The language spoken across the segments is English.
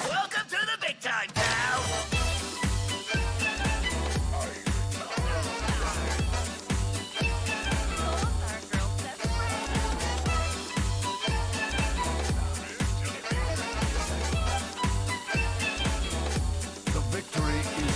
Welcome to the big time, pal! The victory is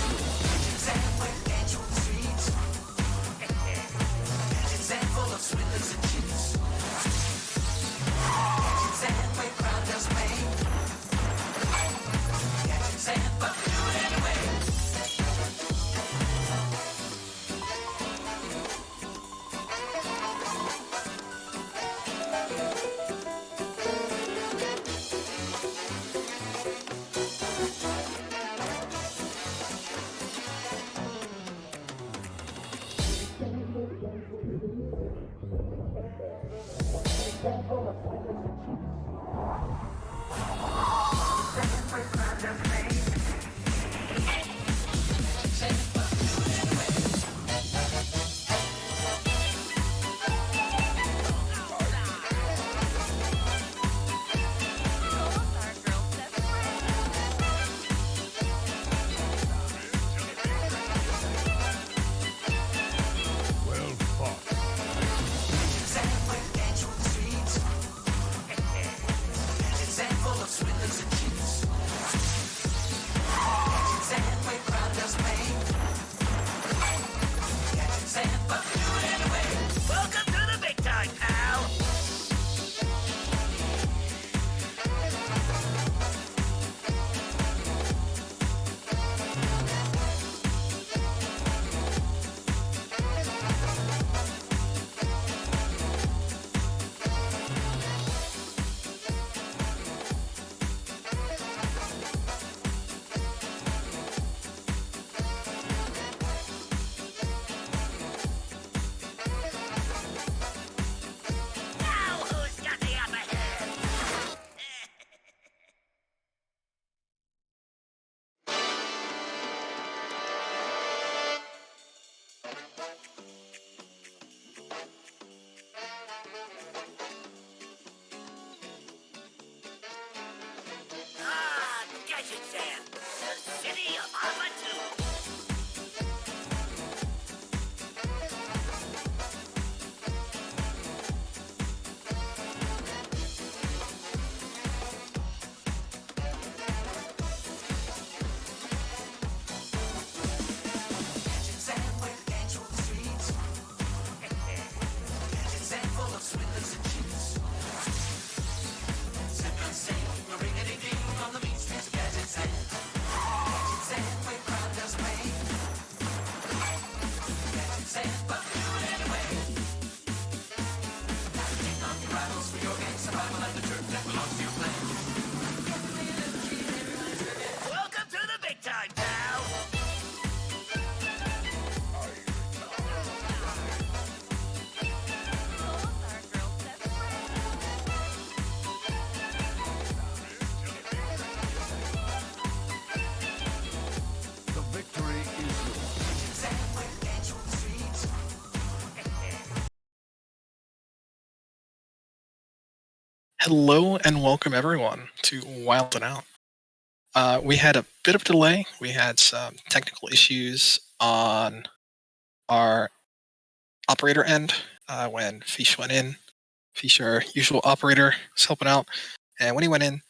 well fought. Welcome to the big time, pal! Now who's got the upper hand? Gadget Sand, the city of Armatu. Welcome to the big time, pal! The victory is yours. Hello and welcome everyone to Wildin Out. We had a bit of delay. We had some technical issues on our operator end when Fish went in. Fish, our usual operator, is helping out. And when he went in,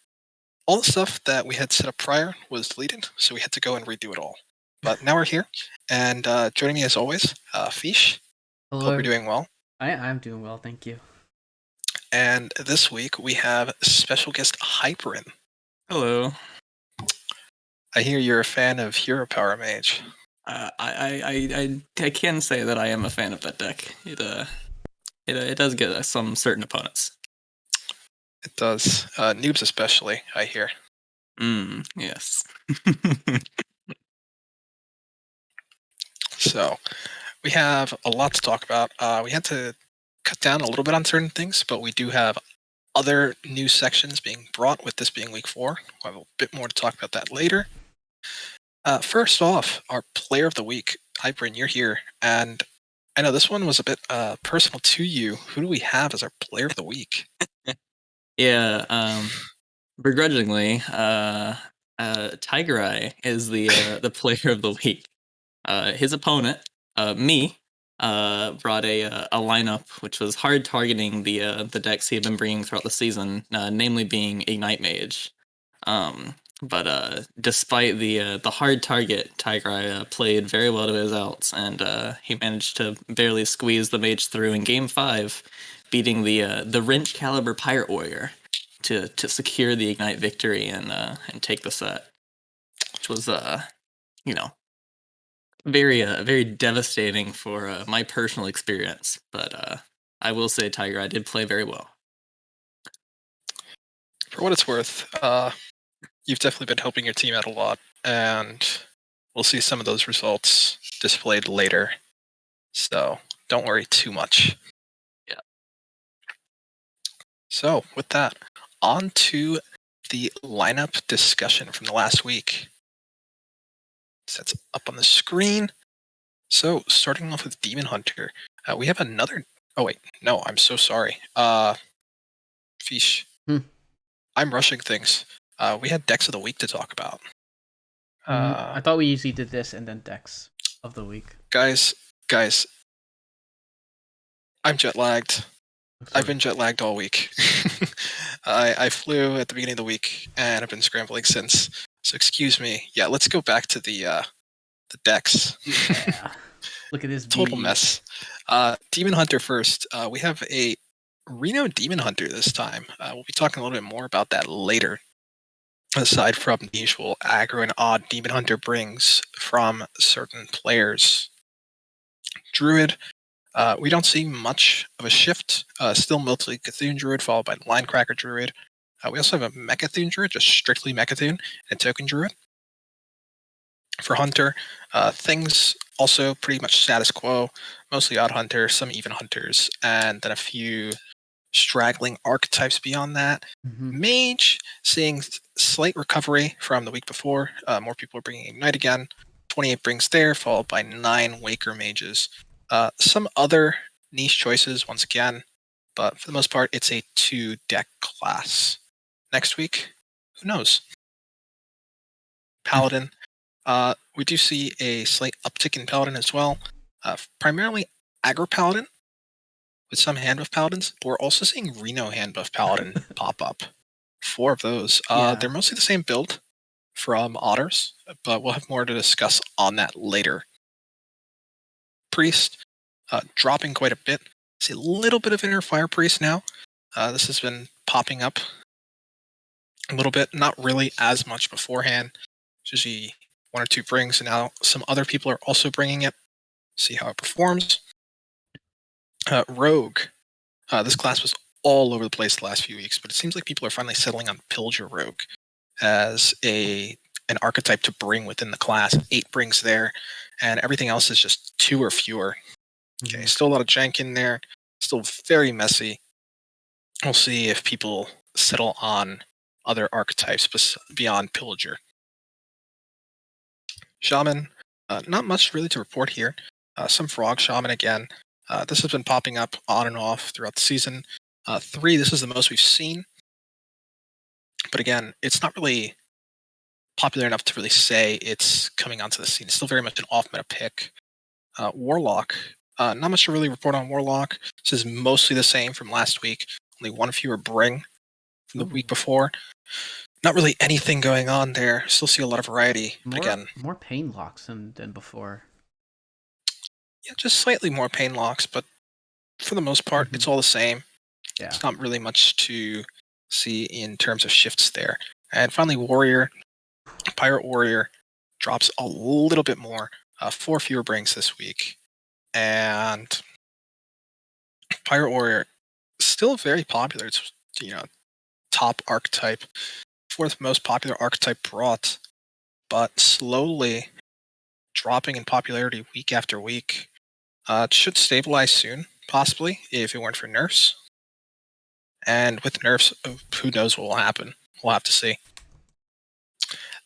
all the stuff that we had set up prior was deleted, so we had to go and redo it all. But now we're here, and joining me as always, Fish. Hello. Hope you're doing well. I'm doing well, thank you. And this week we have special guest Hyperin. Hello. I hear you're a fan of Hero Power Mage. I can say that I am a fan of that deck. It does get some certain opponents. It does. Noobs especially, I hear. Yes. So, we have a lot to talk about. We had to cut down a little bit on certain things, but we do have other new sections being brought with this being week 4. We'll have a bit more to talk about that later. First off, our player of the week. Hi, Bryn, you're here. And I know this one was a bit personal to you. Who do we have as our player of the week? Yeah, begrudgingly, Tiger Eye is the player of the week. His opponent, me, brought a lineup which was hard targeting the decks he had been bringing throughout the season, namely being Ignite Mage. But despite the hard target, Tiger Eye played very well to his outs, and he managed to barely squeeze the mage through in Game 5, beating the Wrench Caliber Pirate Warrior to secure the Ignite victory and take the set, which was very devastating for my personal experience. But I will say Tiger Eye did play very well. For what it's worth, you've definitely been helping your team out a lot, and we'll see some of those results displayed later. So don't worry too much. Yeah. So with that, on to the lineup discussion from the last week. That's up on the screen. So starting off with Demon Hunter, we have another. Oh wait, no, I'm so sorry. Fish. I'm rushing things. We had Dex of the Week to talk about. I thought we usually did this and then Dex of the Week. Guys, I'm jet lagged. I've been jet lagged all week. I flew at the beginning of the week and I've been scrambling since. So excuse me. Yeah, let's go back to the decks. Yeah. Look at this Total beast. mess. Demon Hunter first. We have a Reno Demon Hunter this time. We'll be talking a little bit more about that later. Aside from the usual aggro and odd Demon Hunter brings from certain players. Druid. We don't see much of a shift. Still mostly Cthulhu Druid, followed by Linecracker Druid. We also have a Mechathune Druid, just strictly Mechathune, and a Token Druid. For Hunter, things also pretty much status quo. Mostly Odd Hunter, some Even Hunters, and then a few straggling archetypes beyond that. Mage, seeing slight recovery from the week before. More people are bringing Ignite again. 28 brings there, followed by 9 Waker Mages. Some other niche choices, once again, but for the most part, it's a 2-deck class. Next week, who knows? Paladin. We do see a slight uptick in Paladin as well. Primarily aggro Paladin, with some hand buff Paladins, but we're also seeing Reno hand buff Paladin pop up. 4 of those. They're mostly the same build from Otters, but we'll have more to discuss on that later. Priest, dropping quite a bit. See a little bit of Inner Fire Priest now. This has been popping up a little bit, not really as much beforehand. It's usually 1 or 2 brings, and now some other people are also bringing it. See how it performs. Rogue. This class was all over the place the last few weeks, but it seems like people are finally settling on Pillager Rogue as an archetype to bring within the class. 8 brings there, and everything else is just 2 or fewer. Okay, still a lot of jank in there. Still very messy. We'll see if people settle on other archetypes beyond Pillager. Shaman, not much really to report here. Some Frog Shaman again. This has been popping up on and off throughout the season. 3, this is the most we've seen. But again, it's not really popular enough to really say it's coming onto the scene. It's still very much an off-meta pick. Warlock. Not much to really report on Warlock. This is mostly the same from last week. Only 1 fewer bring from the week before. Not really anything going on there. Still see a lot of variety. But again, more pain locks than before. Yeah, just slightly more pain locks, but for the most part, it's all the same. Yeah. It's not really much to see in terms of shifts there. And finally, Warrior. Pirate Warrior drops a little bit more, 4 fewer brings this week, and Pirate Warrior still very popular. It's top archetype, 4th most popular archetype brought, but slowly dropping in popularity week after week. It should stabilize soon, possibly, if it weren't for nerfs. And with nerfs, who knows what will happen? We'll have to see.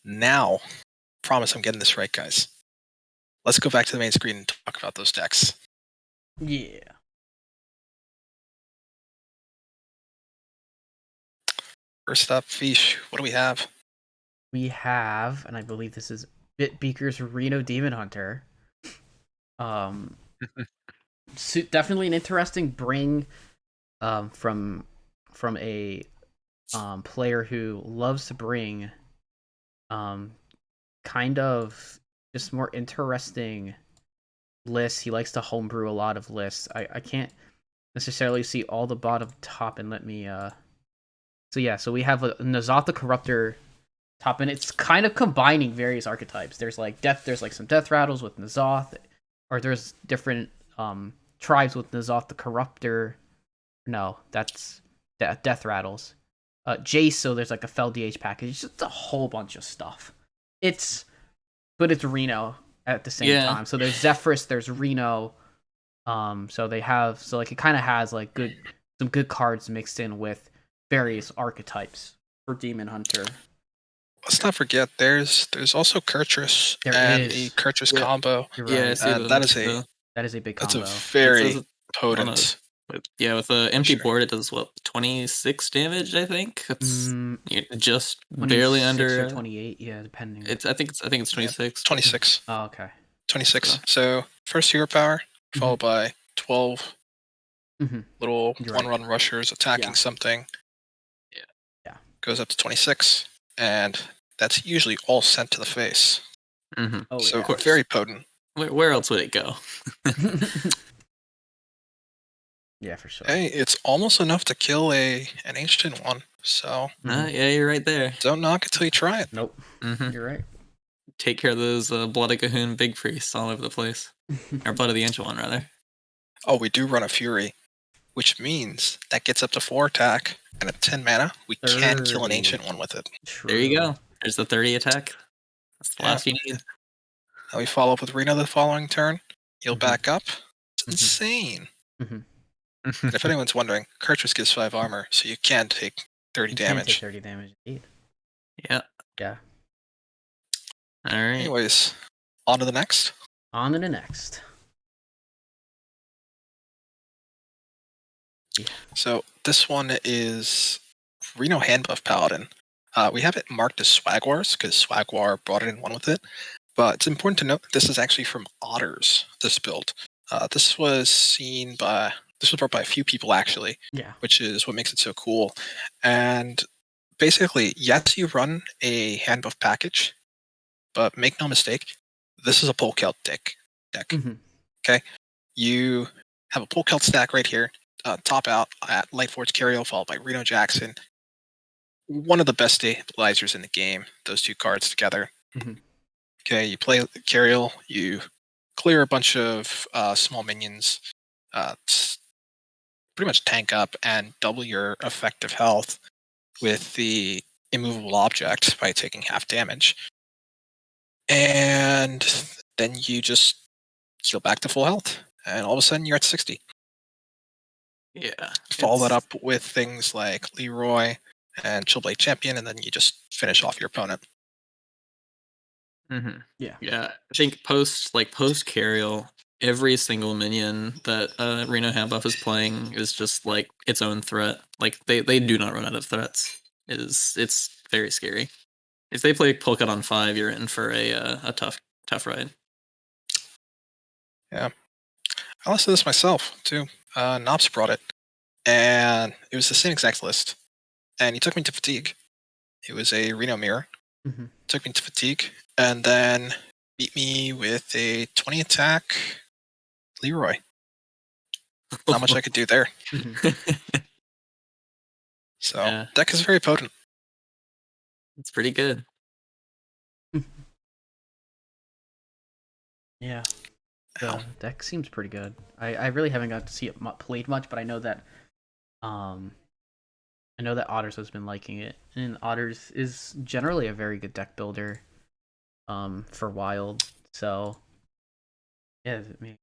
Now, promise I'm getting this right, guys. Let's go back to the main screen and talk about those decks. Yeah. First up, Fish, what do we have? We have, and I believe this is Bitbeaker's Reno Demon Hunter. Definitely an interesting bring from a player who loves to bring kind of just more interesting lists. He likes to homebrew a lot of lists. I can't necessarily see all the bottom top, and let me so we have a N'Zoth the Corruptor top, and it's kind of combining various archetypes. There's like some death rattles with N'Zoth, or there's different tribes with N'Zoth the Corruptor. No, that's death rattles. Jace, so there's like a Fel DH package. It's just a whole bunch of stuff. But it's Reno at the same time. So there's Zephyrus, there's Reno. So it kind of has like some good cards mixed in with various archetypes for Demon Hunter. Let's not forget, there's also Kurtrus and a Kurtrus combo. Right. That is a big combo. That's a very potent. With an empty board, it does 26 damage. I think it's just barely under 28. Yeah, depending. I think it's 26. 26. Oh, okay. 26. So first hero power, followed by 12 little one-run rushers attacking something. Yeah. Goes up to 26, and that's usually all sent to the face. Oh, so very potent. Where else would it go? Yeah, for sure. Hey, it's almost enough to kill an ancient one. So yeah, you're right there. Don't knock it till you try it. Nope. You're right. Take care of those Blood of Cahoon big priests all over the place. Or Blood of the Ancient One, rather. Oh, we do run a Fury, which means that gets up to 4 attack, and at 10 mana, we can kill an ancient one with it. True. There you go. There's the 30 attack. That's the last you need. Now we follow up with Reno the following turn. He'll back up. It's insane. And if anyone's wondering, Kurtrus gives 5 armor, so you can take 30 damage. Take 30 damage indeed. Yeah. Yeah. All right. Anyways, on to the next. On to the next. Yeah. So this one is Reno Handbuff Paladin. We have it marked as Swag Wars because Swag War brought it in one with it. But it's important to note that this is actually from Otters, this build. This was brought by a few people actually, which is what makes it so cool. And basically, yes, you run a hand buff package, but make no mistake, this is a Polkelt deck. Okay, you have a Polkelt stack right here, top out at Lightforge Cariel, followed by Reno Jackson. One of the best stabilizers in the game, those two cards together. Okay, you play Cariel, you clear a bunch of small minions, pretty much tank up and double your effective health with the immovable object by taking half damage. And then you just heal back to full health, and all of a sudden you're at 60. Yeah. Follow that up with things like Leroy and Chillblade Champion, and then you just finish off your opponent. Yeah. I think post Cariel, every single minion that Reno Handbuff is playing is just like its own threat. Like they do not run out of threats. It's very scary. If they play Polka on 5, you're in for a tough ride. Yeah, I listened to this myself too. Nops brought it, and it was the same exact list. And he took me to Fatigue. It was a Reno mirror. Took me to Fatigue, and then beat me with a 20 attack Leroy. Not much I could do there. So deck is very potent. It's pretty good. Yeah, the deck seems pretty good. I really haven't got to see it played much, but um I know that Otters has been liking it, and Otters is generally a very good deck builder for Wild. So yeah, I mean,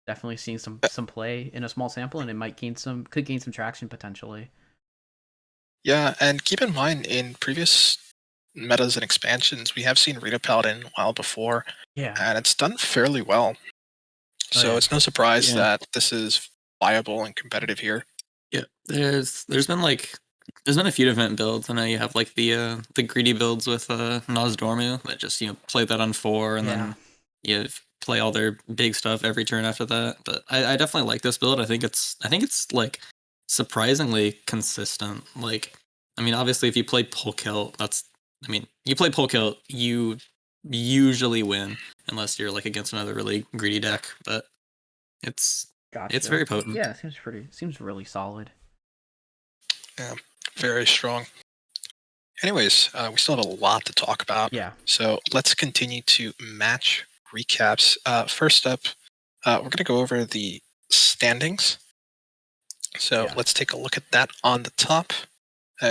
definitely seeing some play in a small sample, and it might could gain some traction potentially. Yeah, and keep in mind, in previous metas and expansions, we have seen Rita Paladin a while before, Yeah. and it's done fairly well. Oh, So yeah. it's no surprise Yeah. that this is viable and competitive here. Yeah, there's been a few different builds. I know you have like the greedy builds with Nozdormu that just play that on 4 and Yeah. then you play all their big stuff every turn after that. But I definitely like this build. I think it's like surprisingly consistent. Like, I mean, obviously if you play Polkill, you play Polkill, you usually win unless you're like against another really greedy deck. But it's Gotcha. very potent. Yeah, it seems really solid. Yeah, very strong. Anyways, we still have a lot to talk about. Yeah. So let's continue to match recaps. First up, we're going to go over the standings. So Yeah. let's take a look at that on the top.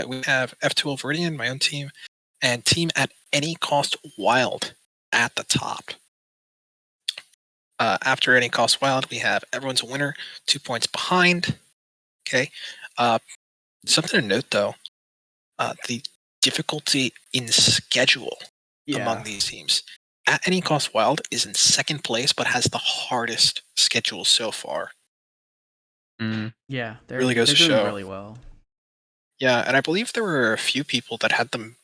We have F12 Viridian, my own team, and Team at Any Cost Wild at the top. After Any Cost Wild, we have Everyone's a Winner, 2 points behind. Okay. Something to note, though, the difficulty in schedule among these teams. At Any Cost Wild is in second place, but has the hardest schedule so far. Yeah, Really goes they're to doing show. really well. Yeah, and I believe there were a few people that had them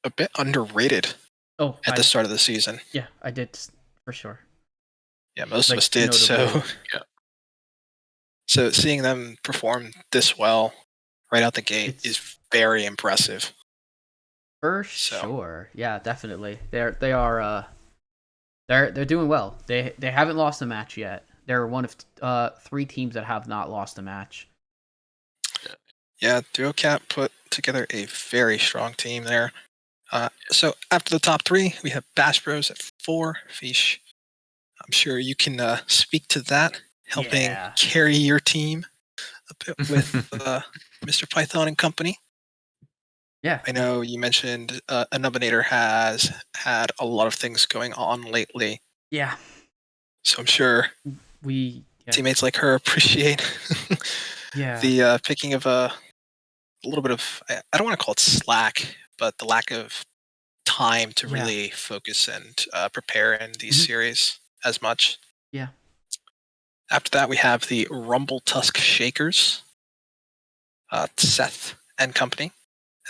a bit underrated Oh, at the start of the season. Yeah, I did for sure. Yeah, most of Like, us did. notably. So seeing them perform this well right out the gate is very impressive. For sure. Yeah, definitely. They're doing well. They haven't lost a match yet. They're one of 3 teams that have not lost a match. Yeah, DuoCap put together a very strong team there. So after the top 3, we have Bash Bros at 4. Fish, I'm sure you can speak to that, helping carry your team a bit with Mr. Python and company. Yeah. I know you mentioned Anuminator has had a lot of things going on lately. Yeah. So I'm sure teammates like her appreciate the picking of a little bit of, I don't want to call it slack, but the lack of time to really focus and prepare in these series as much. Yeah. After that, we have the Rumble Tusk Shakers, Seth and company.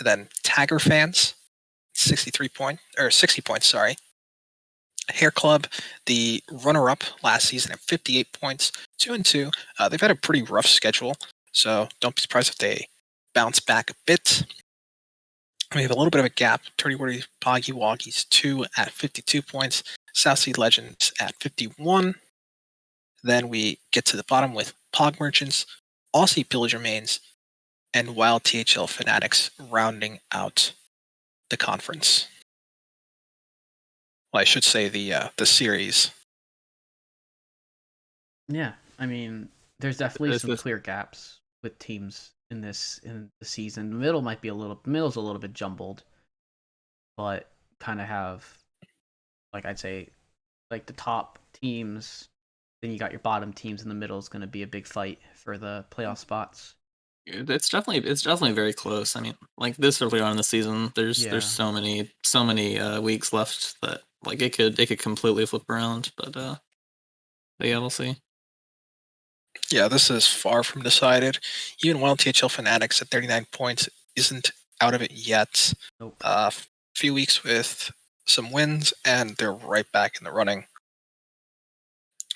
And then Tagger Fans, 60 points, sorry. Hair Club, the runner-up last season at 58 points, 2-2. They've had a pretty rough schedule, so don't be surprised if they bounce back a bit. We have a little bit of a gap. Turdy Wordy Poggy Woggies 2 at 52 points. South Sea Legends at 51. Then we get to the bottom with Pog Merchants, Aussie Pillager Mains, and Wild THL Fanatics rounding out the conference. Well, I should say the series. Yeah, I mean, there's definitely some clear gaps with teams in the season. The middle's a little bit jumbled, but kind of have, like, I'd say, like the top teams. Then you got your bottom teams in the middle is going to be a big fight for the playoff spots. It's definitely very close. I mean, like this early on in the season, there's so many weeks left that like it could completely flip around. But yeah, we'll see. Yeah, this is far from decided. Even Wild THL Fanatics at 39 points isn't out of it yet. Nope. Few weeks with some wins, and they're right back in the running.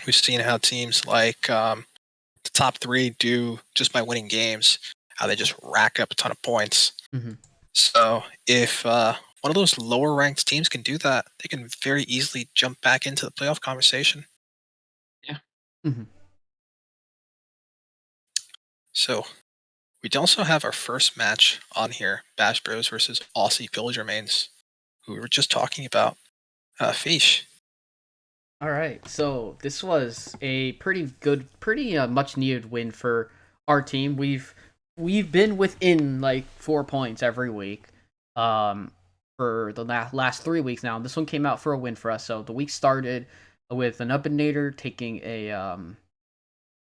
We've seen how teams like the top 3 do just by winning games, how they just rack up a ton of points. Mm-hmm. So if one of those lower ranked teams can do that, they can very easily jump back into the playoff conversation. Yeah. Mm-hmm. So we also have our first match on here, Bash Bros versus Aussie Pillager Mains, who we were just talking about. Fish, All right, so this was a pretty good, pretty much needed win for our team. We've been within like 4 points every week, for the last 3 weeks now. This one came out for a win for us. So the week started with an Upinator taking a I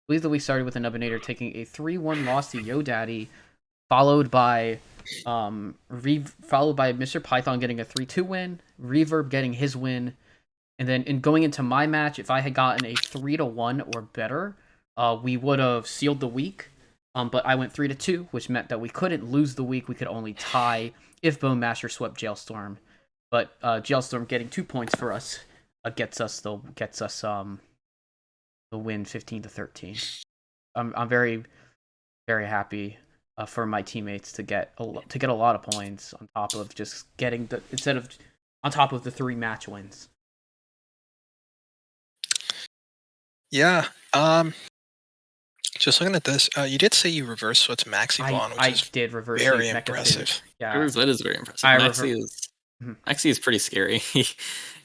believe the week started with an Upinator taking a 3-1 loss to Yo Daddy, followed by followed by Mr. Python getting a 3-2 win, Reverb getting his win. And then in going into my match, if I had gotten a 3-1 or better, we would have sealed the week. But I went 3-2, which meant that we couldn't lose the week. We could only tie if Bone Master swept Jailstorm. But Jailstorm getting 2 points for us gets us the win 15-13. I'm very, very happy for my teammates to get a lot of points on top of just getting on top of the 3 match wins. Yeah. Just looking at this, you did say you reverse switch Maxi which is did reverse very sweep impressive. Yeah, That is very impressive. I Maxi is pretty scary.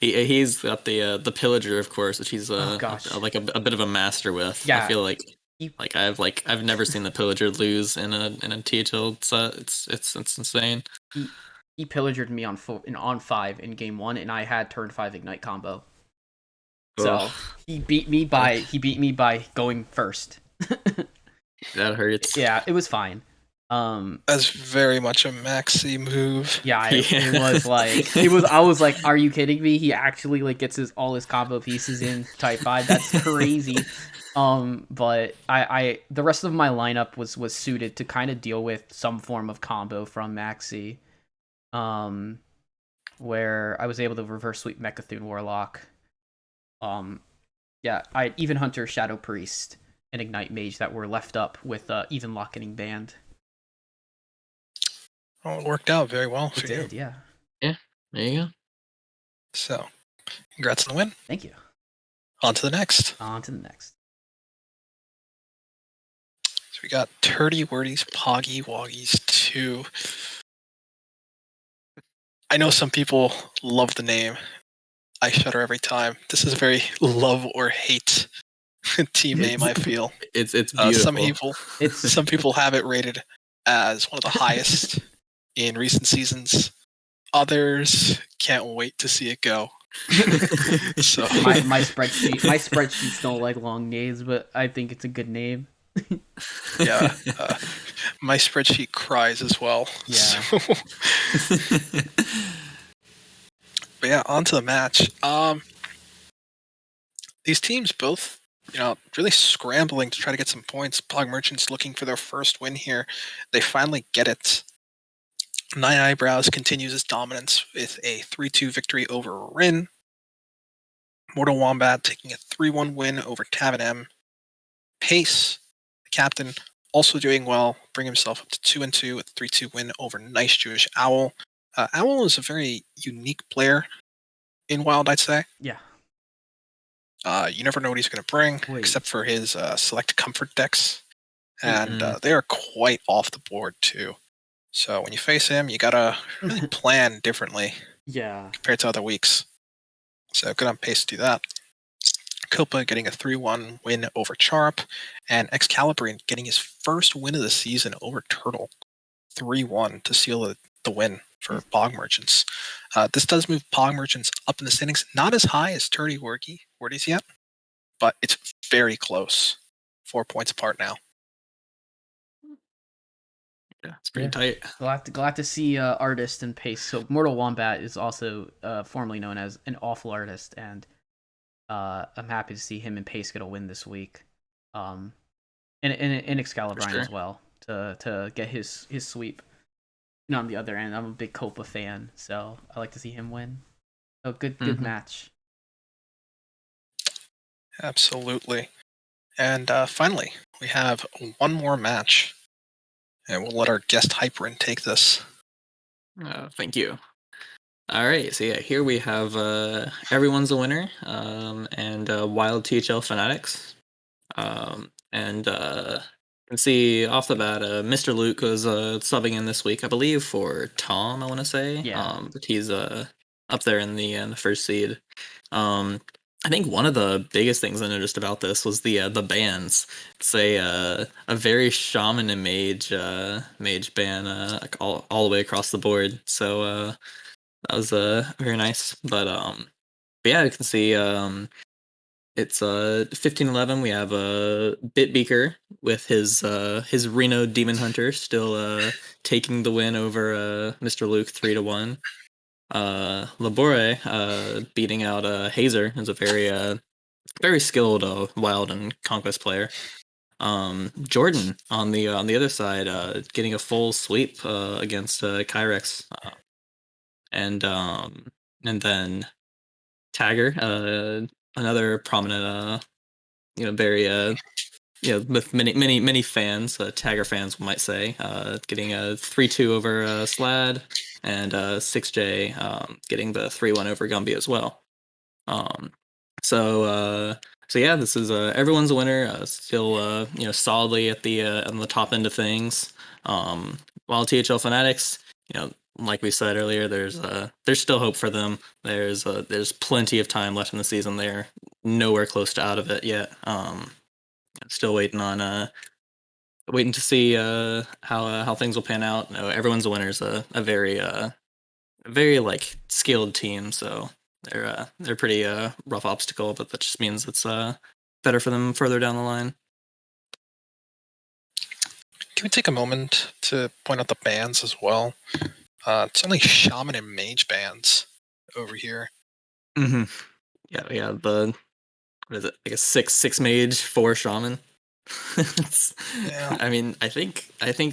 He's got the pillager, of course, which he's Oh, gosh. a bit of a master with. Yeah. I feel I've never seen the pillager lose in a THL set. It's insane. He pillagered me on 5 in game 1, and I had turn 5 ignite combo. So Ugh. he beat me by going first. That hurts. Yeah, it was fine. That's very much a Maxi move. Yeah, it was like I was like, are you kidding me? He actually like gets all his combo pieces in type 5. That's crazy. But I the rest of my lineup was suited to kind of deal with some form of combo from Maxi. Where I was able to reverse sweep Mechathune Warlock. Yeah, I had Even Hunter, Shadow Priest, and Ignite Mage that were left up with Even Lockening Band. Oh, it worked out very well for It you. did, yeah. Yeah, there you go. So, congrats on the win. Thank you. On to the next. On to the next. So we got Turdy Wordy's Poggy Woggies 2. I know some people love the name. I shudder every time. This is a very love or hate team name, I feel. It's beautiful. Some people have it rated as one of the highest in recent seasons. Others can't wait to see it go. So my spreadsheets don't like long names, but I think it's a good name. Yeah, my spreadsheet cries as well. Yeah. So, but yeah, on to the match. These teams both, really scrambling to try to get some points. Pog Merchants looking for their first win here. They finally get it. Nine Eyebrows continues his dominance with a 3-2 victory over Rin. Mortal Wombat taking a 3-1 win over Tavin M. Pace, the captain, also doing well, bring himself up to 2-2 with a 3-2 win over Nice Jewish Owl. Owl is a very unique player in Wild, I'd say. Yeah. You never know what he's going to bring, except for his select comfort decks. And they are quite off the board, too. So when you face him, you got to really plan differently. Yeah. Compared to other weeks. So good on Pace to do that. Copa getting a 3-1 win over Charp. And Excalibur getting his first win of the season over Turtle. 3-1 to seal the win for Pog Merchants. This does move Pog Merchants up in the standings. Not as high as Turdy Wordy's yet, but it's very close. 4 points apart now. Yeah, it's pretty tight. Glad to see Artist and Pace. So Mortal Wombat is also formerly known as an awful artist, and I'm happy to see him and Pace get a win this week. And Excalibur as well to get his sweep. And on the other end, I'm a big Copa fan, so I like to see him win. So good match. Absolutely. And finally, we have one more match. And we'll let our guest Hyperin take this. Thank you. All right, so yeah, here we have Everyone's a Winner and Wild THL Fanatics. And you can see off the bat, Mr. Luke was subbing in this week, I believe, for Tom, I want to say. Yeah. But he's up there in the first seed. I think one of the biggest things I noticed about this was the bands. It's a very shaman and mage band like all the way across the board. So that was very nice. But yeah, you can see it's 1511. We have Bitbeaker with his Reno Demon Hunter still taking the win over Mr. Luke 3-1. Labore beating out Hazer, is a very skilled wild and conquest player. Jordan on the other side getting a full sweep against Kyrex. And then Tagger, another prominent very with many fans, Tagger fans might say, getting a 3-2 over Slad, and 6J getting the 3-1 over Gumby as well. So yeah, this is everyone's a winner. Still solidly at the on the top end of things. While THL Fanatics, like we said earlier, there's still hope for them. There's plenty of time left in the season. They're nowhere close to out of it yet. Still waiting to see how things will pan out. Everyone's a winner is a very like skilled team, so they're pretty rough obstacle, but that just means it's better for them further down the line. Can we take a moment to point out the bands as well? It's only shaman and mage bands over here. Mm-hmm. Yeah. What is it? Like a six mage, 4 shaman. Yeah. I mean, I think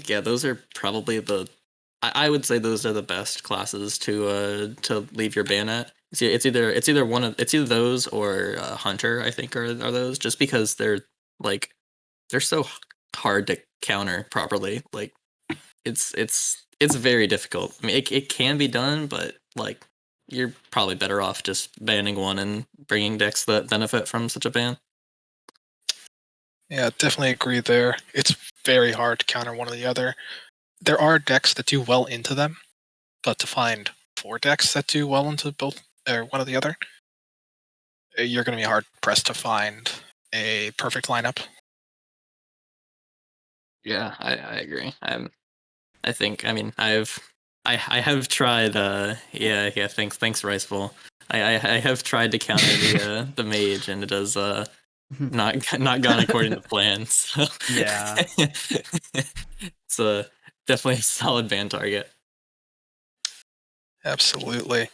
yeah, those are probably I would say those are the best classes to leave your ban at. It's either those or Hunter. I think are those, just because they're so hard to counter properly. Like it's very difficult. I mean, it can be done, but like you're probably better off just banning one and bringing decks that benefit from such a ban. Yeah, definitely agree there. It's very hard to counter one or the other. There are decks that do well into them, but to find 4 decks that do well into both or one or the other, you're going to be hard pressed to find a perfect lineup. Yeah, I agree. I think, I mean, I have tried. Yeah. Thanks, Riceful. I have tried to counter the mage, and it does not gone according to plan. So Yeah. it's definitely a solid ban target. Absolutely.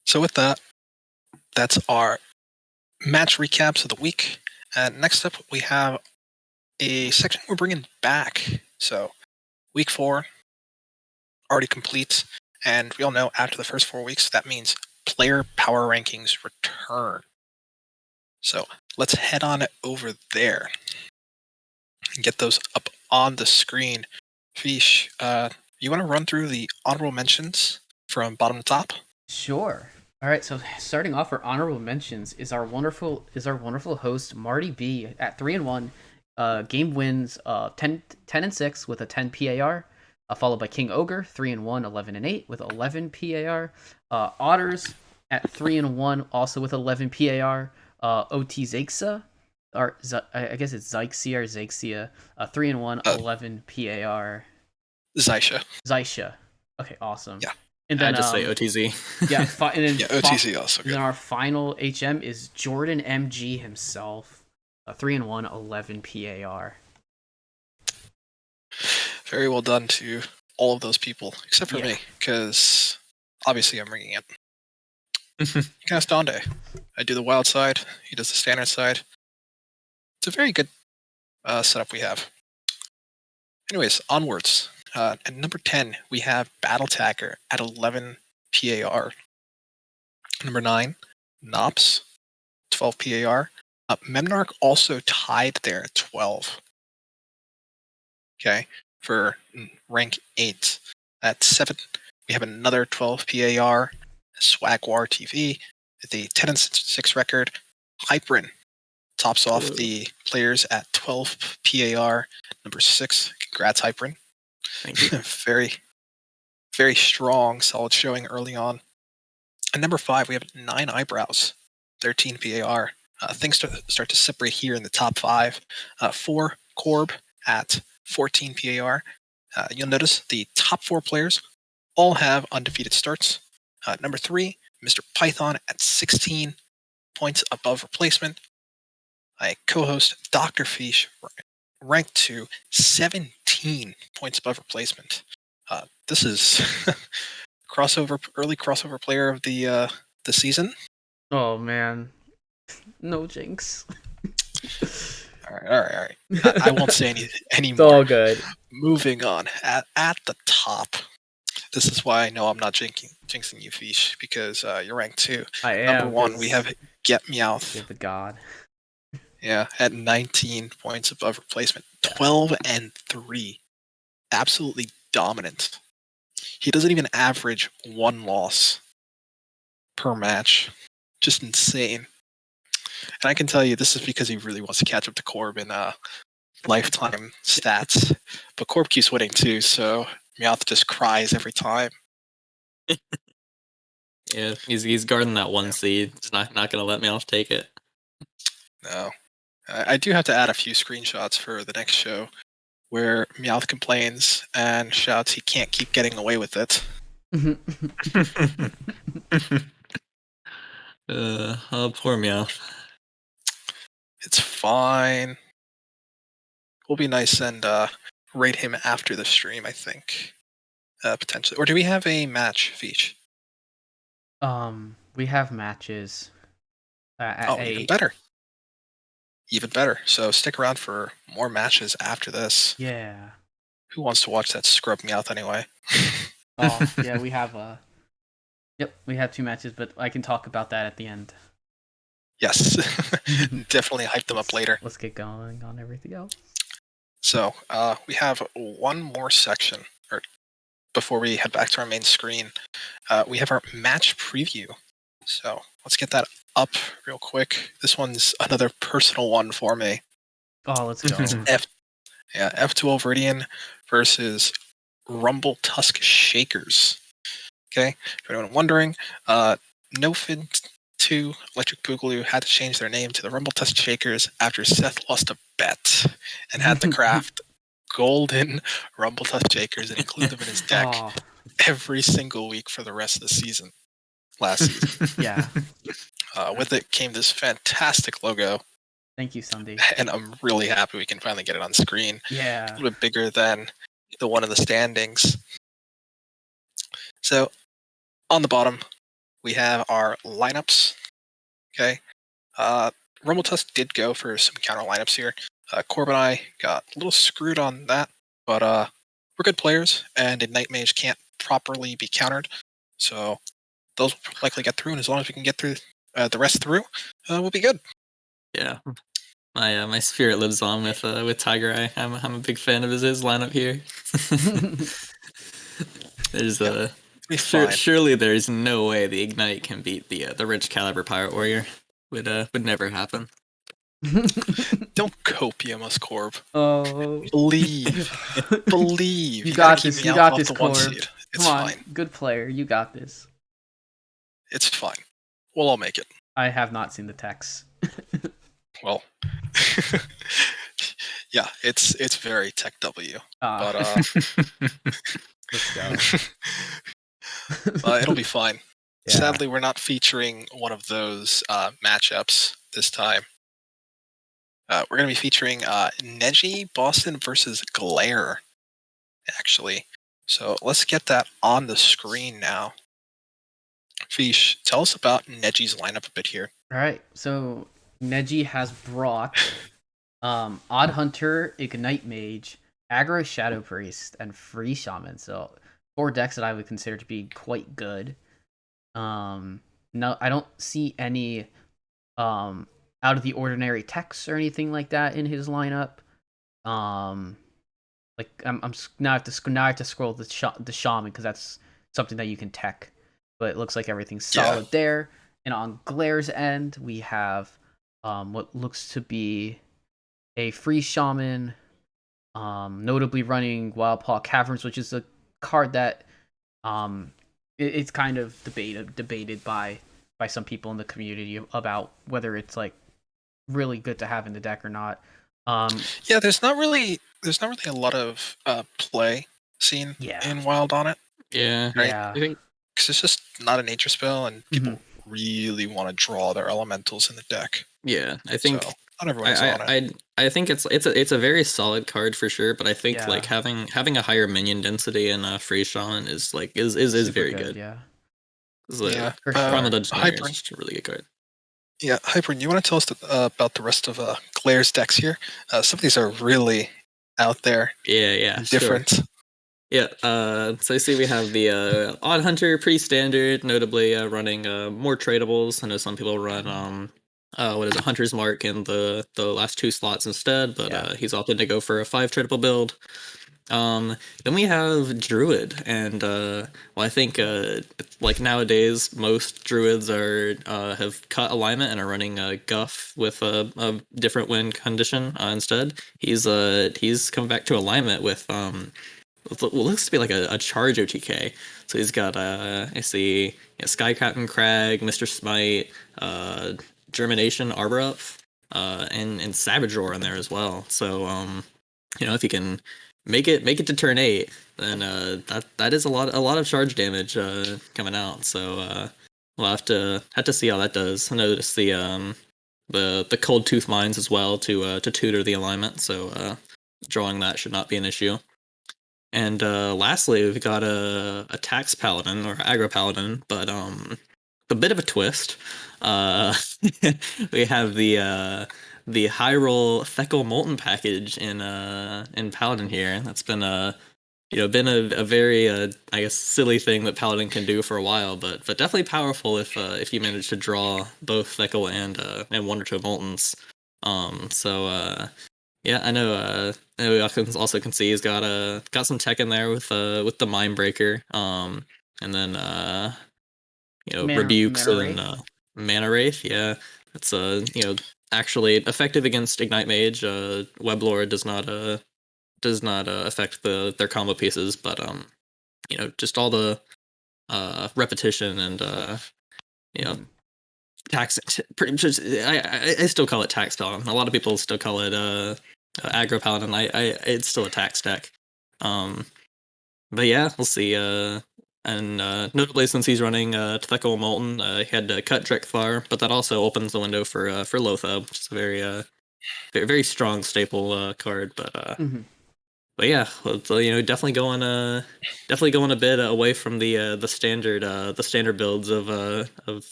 So with that, that's our match recaps of the week. And next up, we have a section we're bringing back. So week 4 already complete, and we all know after the first 4 weeks, that means player power rankings return. So let's head on over there and get those up on the screen. Fish, you want to run through the honorable mentions from bottom to top? Sure. All right, so starting off, our honorable mentions is our wonderful host Marty B at 3-1. Game wins 10-6 with a 10 PAR, followed by King Ogre 3-1, 11-8 with 11 PAR. Otters at 3-1, also with 11 PAR. OT Zexa, or I guess it's Zixia or Zixia, 3-1, 11 PAR. Zysha. Okay, awesome. Yeah. And then I just say OTZ. Yeah, and then OTZ also good. Then our final HM is Jordan MG himself, 3-1, 11 PAR. Very well done to all of those people, except for me, because obviously I'm ringing it. You can ask Donde. I do the wild side, he does the standard side. It's a very good setup we have. Anyways, onwards. At number 10, we have Battle Tagger at 11 PAR. Number 9, Nops, 12 PAR. Memnarch also tied there at 12. Okay, for rank 8. At 7, we have another 12 PAR. Swagwar TV, the 10-6 record. Hyperin tops off the players at 12 PAR. Number 6, congrats Hyperin. Thank you. Very, very strong, solid showing early on. And number 5, we have 9 Eyebrows 13 PAR. Things start to separate here in the top 5. 4, Corb at 14 PAR. You'll notice the top 4 players all have undefeated starts. Number 3, Mr. Python at 16 points above replacement. My co-host, Dr. Fish, ranked to 17 points above replacement. This is early crossover player of the season. Oh man, no jinx. All right. I won't say any It's all more. good. Moving on. At the top, this is why I know I'm not jinxing you, Fish, because you're ranked 2. I am. Number 1, we have Get Meowth. You're the god. Yeah, at 19 points above replacement. 12-3. Absolutely dominant. He doesn't even average 1 loss per match. Just insane. And I can tell you this is because he really wants to catch up to Corb in lifetime stats. But Corb keeps winning too, so Meowth just cries every time. Yeah, he's guarding that 1 seed. He's not gonna let me off take it. No. I do have to add a few screenshots for the next show where Meowth complains and shouts he can't keep getting away with it. Oh, poor Meowth. It's fine. We'll be nice and rate him after the stream, I think. Potentially. Or do we have a match, Feach? We have matches. Even better. Even better. So stick around for more matches after this. Yeah. Who wants to watch that scrub Meowth anyway? Oh, yeah, we have Yep, we have 2 matches, but I can talk about that at the end. Yes. Definitely hype them up later. Let's get going on everything else. So, we have one more section, or before we head back to our main screen, we have our match preview. So, let's get that up real quick. This one's another personal one for me. Oh, let's go. F12 Viridian versus Rumble Tusk Shakers. Okay, for anyone wondering, NoFid 2 Electric Boogaloo had to change their name to the Rumble Tusk Shakers after Seth lost a bet and had to craft golden Rumble Tusk Shakers and include them in his deck every single week for the rest of the season. Last season. Yeah. With it came this fantastic logo. Thank you, Sunday. And I'm really happy we can finally get it on screen. Yeah. A little bit bigger than the one in the standings. So, on the bottom, we have our lineups. Okay. Rumble Tusk did go for some counter lineups here. Corb and I got a little screwed on that, but we're good players, and Ignite Mage can't properly be countered. So, those will likely get through, and as long as we can get through the rest through, we'll be good. Yeah. My spirit lives on with Tiger Eye. I'm a big fan of his lineup here. There's surely there's no way the Ignite can beat the Rich Caliber Pirate Warrior. Would never happen. Don't copium us, Corb. Oh, believe. You got this. You got this, Corb. It's Come on, fine. good player. You got this. It's fine. We'll all make it. I have not seen the text. Well, yeah, it's very Tech W, but let's go. It'll be fine. Yeah. Sadly, we're not featuring one of those matchups this time. We're going to be featuring Neji Boston versus Glare, actually. So let's get that on the screen now. Fish, tell us about Neji's lineup a bit here. All right, so Neji has brought Odd Hunter, Ignite Mage, Aggro Shadow Priest, and Free Shaman. So 4 decks that I would consider to be quite good. No, I don't see any out of the ordinary techs or anything like that in his lineup. Like I'm now I have to scroll the Shaman because that's something that you can tech. But it looks like everything's solid there. And on Glare's end, we have what looks to be a Free Shaman, notably running Wildpaw Caverns, which is a card that it's kind of debated by by some people in the community about whether it's like really good to have in the deck or not. Yeah, there's not really a lot of play seen Yeah. in Wild on it, Yeah. right? Yeah. I think Because it's just not a nature spell, and people Mm-hmm. really want to draw their elementals in the deck. yeah. I think So not everyone's on it. I think it's a very solid card for sure, but I think Yeah. like having a higher minion density in Free Shaman is like is Super very good. Yeah. Yeah. For Primal sure. Dungeoneer Hyper. is just a really good card. Yeah, Hyper, you want to tell us about the rest of Glaire's decks here? Some of these are really out there, Yeah, and sure. different. Yeah, so I see we have the Odd Hunter, pretty standard, notably running more tradables. I know some people run what is it, Hunter's Mark in the last 2 slots instead, but Yeah. he's opted to go for a 5 tradable build. Then we have Druid, and well, I think like nowadays most Druids are have cut alignment and are running Guff with a different win condition instead. He's come back to alignment with what looks to be like a charge OTK. So he's got I see Sky Captain Crag, Mr. Smite, Germination Arbor Up, and Savage Roar in there as well. So if you can make it to turn 8, then that is a lot of charge damage coming out. So we'll have to see how that does. I notice the Cold Tooth Mines as well to tutor the alignment. So drawing that should not be an issue. And lastly, we've got a tax paladin or aggro paladin, but a bit of a twist. We have the high roll Feckle Molten package in paladin here. That's been a very I guess silly thing that paladin can do for a while, but definitely powerful if you manage to draw both Feckle and 1 or 2 Moltens. Yeah, I know we also can see he's got some tech in there with the Mindbreaker, and then Rebukes Mana and Wraith. Mana Wraith. Yeah, it's actually effective against Ignite Mage. Weblord does not affect their combo pieces, but just all the repetition and tax. Pretty much, I still call it tax paladin. A lot of people still call it aggro paladin. It's still a tax deck. But yeah, we'll see. And notably, since he's running Tethekal Molten, he had to cut Drekthar, but that also opens the window for Lothab, which is a very very strong staple card. But yeah, definitely going a bit away from the standard builds of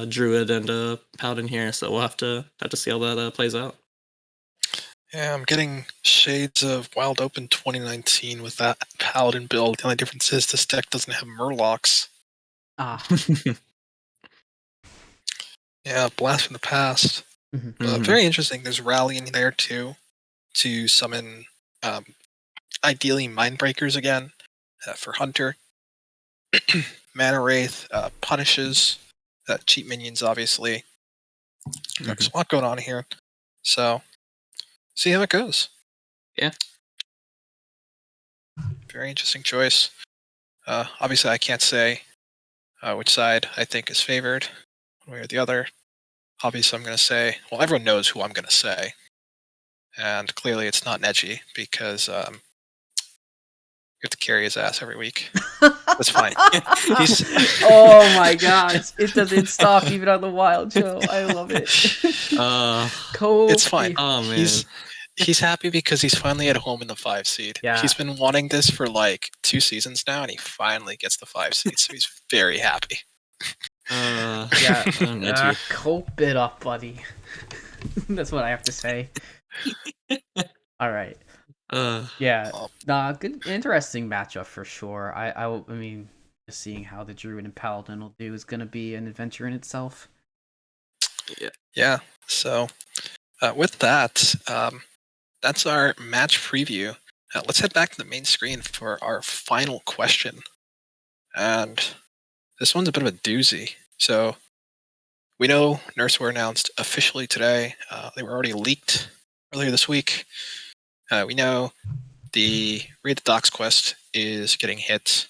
Druid and Paladin here. So we'll have to see how that plays out. Yeah, I'm getting shades of Wild Open 2019 with that Paladin build. The only difference is this deck doesn't have Murlocs. Ah. Yeah, Blast from the Past. Very interesting. There's Rally in there too to summon ideally Mindbreakers again for Hunter. Mana Wraith punishes cheap minions, obviously. There's a lot going on here. So, see how it goes. Yeah. Very interesting choice. Obviously, I can't say which side I think is favored, one way or the other. Obviously, I'm going to say, well, everyone knows who I'm going to say. And clearly it's not Neji, because you have to carry his ass every week. That's fine. Oh my god, it doesn't stop even on the Wild show. I love it. It's fine. Oh man. He's happy because he's finally at home in the 5 seed. Yeah. He's been wanting this for like 2 seasons now, and he finally gets the 5 seed, so he's very happy. Yeah, cope it up, buddy. That's what I have to say. All right. Good, interesting matchup for sure. I mean, just seeing how the Druid and Paladin will do is going to be an adventure in itself. Yeah. So, with that, that's our match preview. Let's head back to the main screen for our final question. And this one's a bit of a doozy. So, we know Nurse were announced officially today. They were already leaked earlier this week. We know the Read the Docs quest is getting hit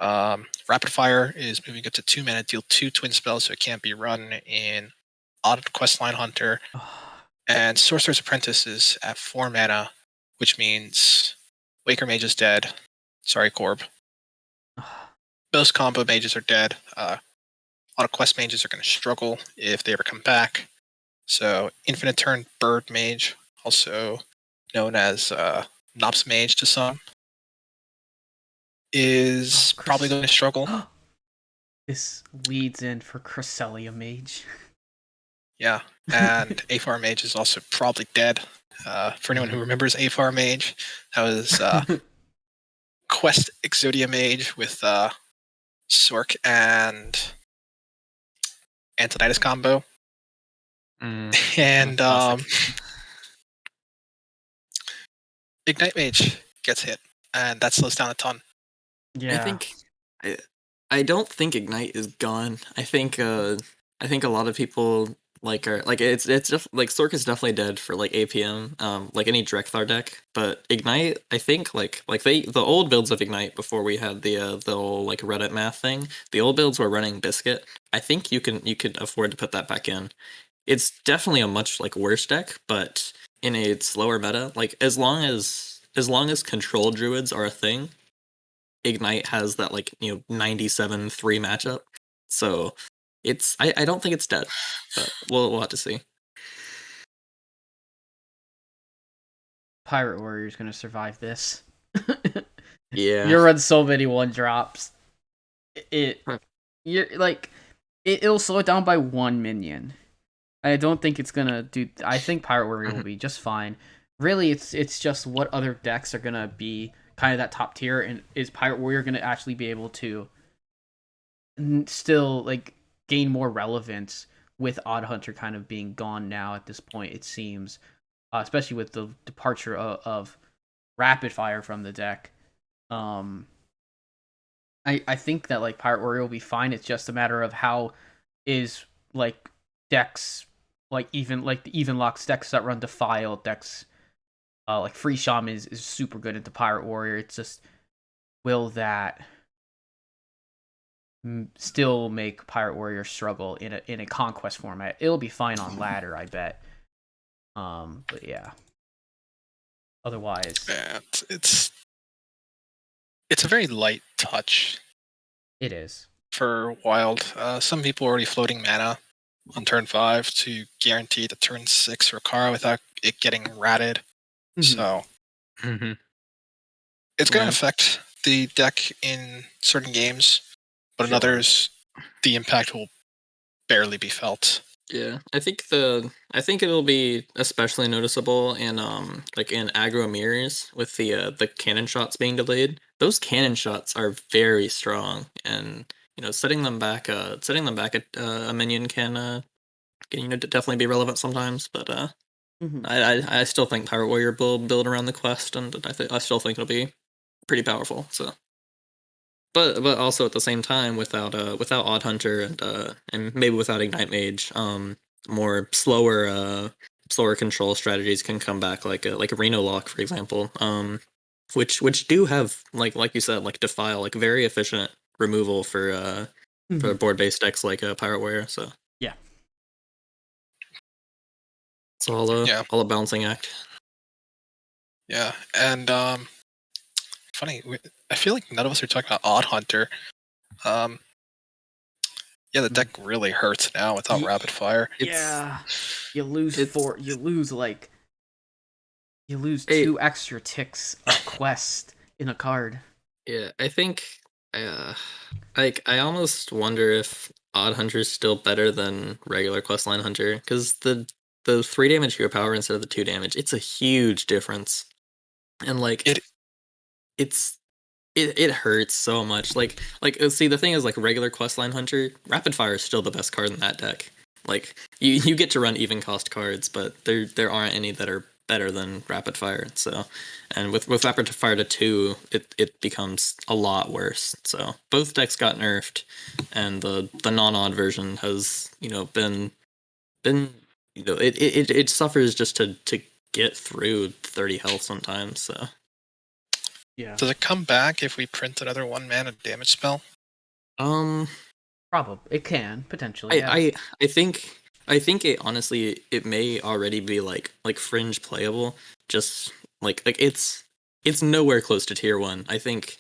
Rapid Fire is moving up to 2 mana, deal 2 twin spells, so it can't be run in Odd Questline Hunter. And Sorcerer's Apprentice is at 4 mana, which means Waker Mage is dead. Sorry, Corb. Most combo mages are dead. A lot of quest mages are going to struggle if they ever come back. So Infinite Turn Bird Mage, also known as Nops Mage to some, is probably going to struggle. This leads in for Cresselia Mage. Yeah, and Afar Mage is also probably dead. For anyone who remembers Afar Mage, that was Quest Exodia Mage with Sork and Antonidas combo. And Ignite Mage gets hit, and that slows down a ton. Yeah. I don't think Ignite is gone. I think a lot of people it's just like Sork is definitely dead for like APM, like any Drekthar deck. But Ignite, I think the old builds of Ignite before we had the whole like Reddit math thing, the old builds were running Biscuit. I think you could afford to put that back in. It's definitely a much like worse deck, but in a slower meta, like as long as control druids are a thing, Ignite has that 97-3 matchup. So I don't think it's dead, but we'll have to see. Pirate Warrior's gonna survive this. Yeah. You run so many 1-drops. It'll slow it down by 1 minion. I don't think it's gonna do. I think Pirate Warrior will be just fine. Really, it's just what other decks are gonna be kind of that top tier, and is Pirate Warrior gonna actually be able to still like gain more relevance with Odd Hunter kind of being gone now at this point? It seems, especially with the departure of Rapid Fire from the deck. I think that like Pirate Warrior will be fine. It's just a matter of how is like decks the even locks decks that run Defile decks, like Free Shaman is super good into Pirate Warrior. It's just, will that still make Pirate Warrior struggle in a conquest format? It'll be fine on ladder, I bet. But yeah. Otherwise, Yeah, it's a very light touch. It is for Wild. Some people are already floating mana on turn 5 to guarantee the turn 6 Rikara without it getting ratted. So it's going to affect the deck in certain games, but in others, the impact will barely be felt. Yeah, I think it'll be especially noticeable in in aggro mirrors with the cannon shots being delayed. Those cannon shots are very strong, and setting them back at a minion can definitely be relevant sometimes. But I still think Pirate Warrior will build around the quest, and I still think it'll be pretty powerful. So. But also at the same time, without Odd Hunter and maybe without Ignite Mage, more slower control strategies can come back, like a Reno Lock, for example, which do have like you said, like Defile, like very efficient removal for board based decks like Pirate Warrior. So yeah, it's all a balancing act. Yeah, and funny, I feel like none of us are talking about Odd Hunter. Yeah, the deck really hurts now without Rapid Fire. Yeah, you lose two extra ticks of quest in a card. Yeah, I think I almost wonder if Odd Hunter is still better than regular Questline Hunter, because the 3 damage hero power instead of the 2 damage, it's a huge difference, and it hurts so much. See, the thing is, like, regular Questline Hunter, Rapid Fire is still the best card in that deck. Like, you get to run even cost cards, but there aren't any that are better than Rapid Fire. So, and with Rapid Fire to 2, it becomes a lot worse. So both decks got nerfed, and the non-odd version has been it suffers just to get through 30 health sometimes. So Yeah. Does it come back if we print another 1 mana damage spell? Probably it can potentially. Yeah. I think it honestly it may already be like fringe playable. Just like it's nowhere close to tier 1. I think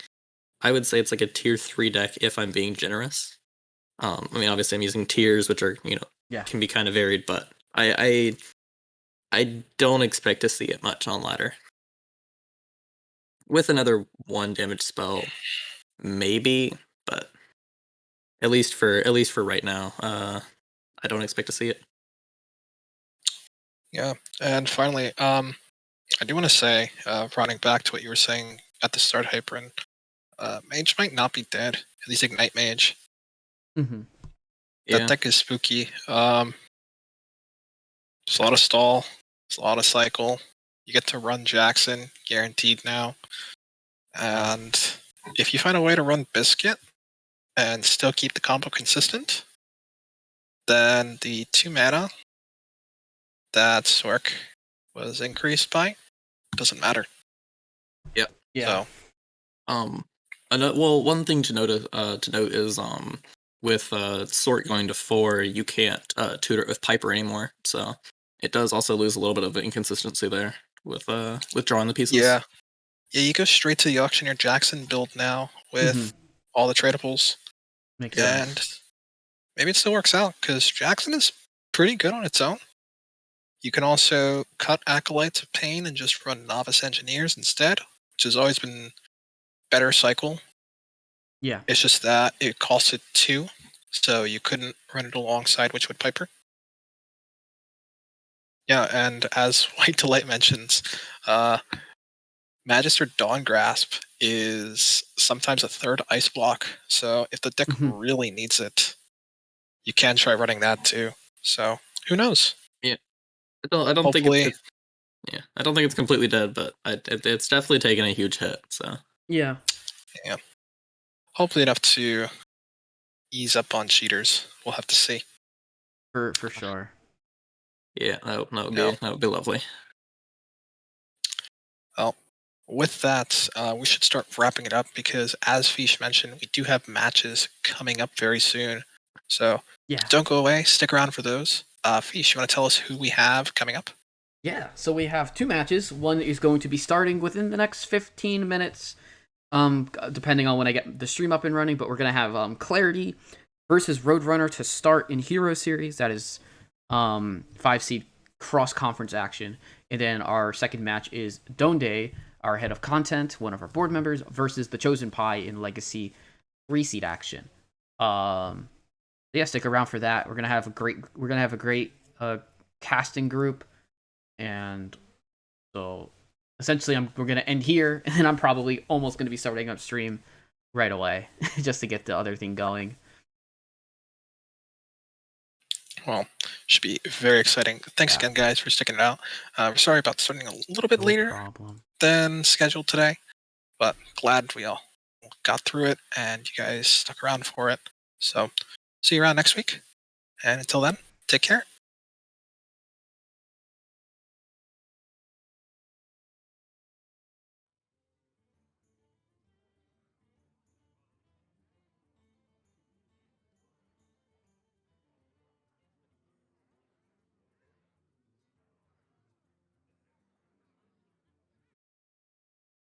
I would say it's like a tier 3 deck if I'm being generous. I mean obviously I'm using tiers which are, Yeah. can be kind of varied, but I don't expect to see it much on ladder. With another 1 damage spell, maybe, but at least for right now, I don't expect to see it. Yeah. And finally, I do want to say, running back to what you were saying at the start, Hyperin, Mage might not be dead. At least Ignite Mage. Mm-hmm. That Yeah. deck is spooky. There's a lot of stall. There's a lot of cycle. You get to run Jackson, guaranteed now. And if you find a way to run Biscuit and still keep the combo consistent, then the 2 mana that Sork was increased by doesn't matter. Yep. Yeah. So, one thing to note is with Sort going to 4, you can't tutor it with Piper anymore. So it does also lose a little bit of inconsistency there with drawing the pieces. Yeah. Yeah, you go straight to the Auctioneer Jackson build now with all the tradables. Makes And sense. maybe it still works out, because Jackson is pretty good on its own. You can also cut Acolytes of Pain and just run Novice Engineers instead, which has always been better cycle. Yeah. It's just that it costs it 2, so you couldn't run it alongside Witchwood Piper. Yeah, and as White Delight mentions, Magister Dawn Grasp is sometimes a 3rd ice block, so if the deck really needs it, you can try running that too. So who knows? Yeah, I don't think it's I don't think it's completely dead, but it's definitely taken a huge hit. So yeah, hopefully enough to ease up on cheaters. We'll have to see. for sure. Yeah, that would be lovely. Well, with that, we should start wrapping it up, because as Fish mentioned, we do have matches coming up very soon. So don't go away. Stick around for those. Fish, you want to tell us who we have coming up? Yeah, so we have 2 matches. One is going to be starting within the next 15 minutes, depending on when I get the stream up and running, but we're going to have Clarity versus Roadrunner to start in Hero Series. That is 5-seed cross-conference action. And then our second match is Donde, our head of content, one of our board members, versus the Chosen Pie in Legacy 3-seed action. Yeah, stick around for that. We're gonna have a great casting group, and so essentially we're gonna end here, and then I'm probably almost gonna be starting up stream right away just to get the other thing going. Well, should be very exciting. Thanks again, guys, for sticking it out. We're sorry about starting a little bit later than scheduled today, but glad we all got through it and you guys stuck around for it. So see you around next week, and until then, take care.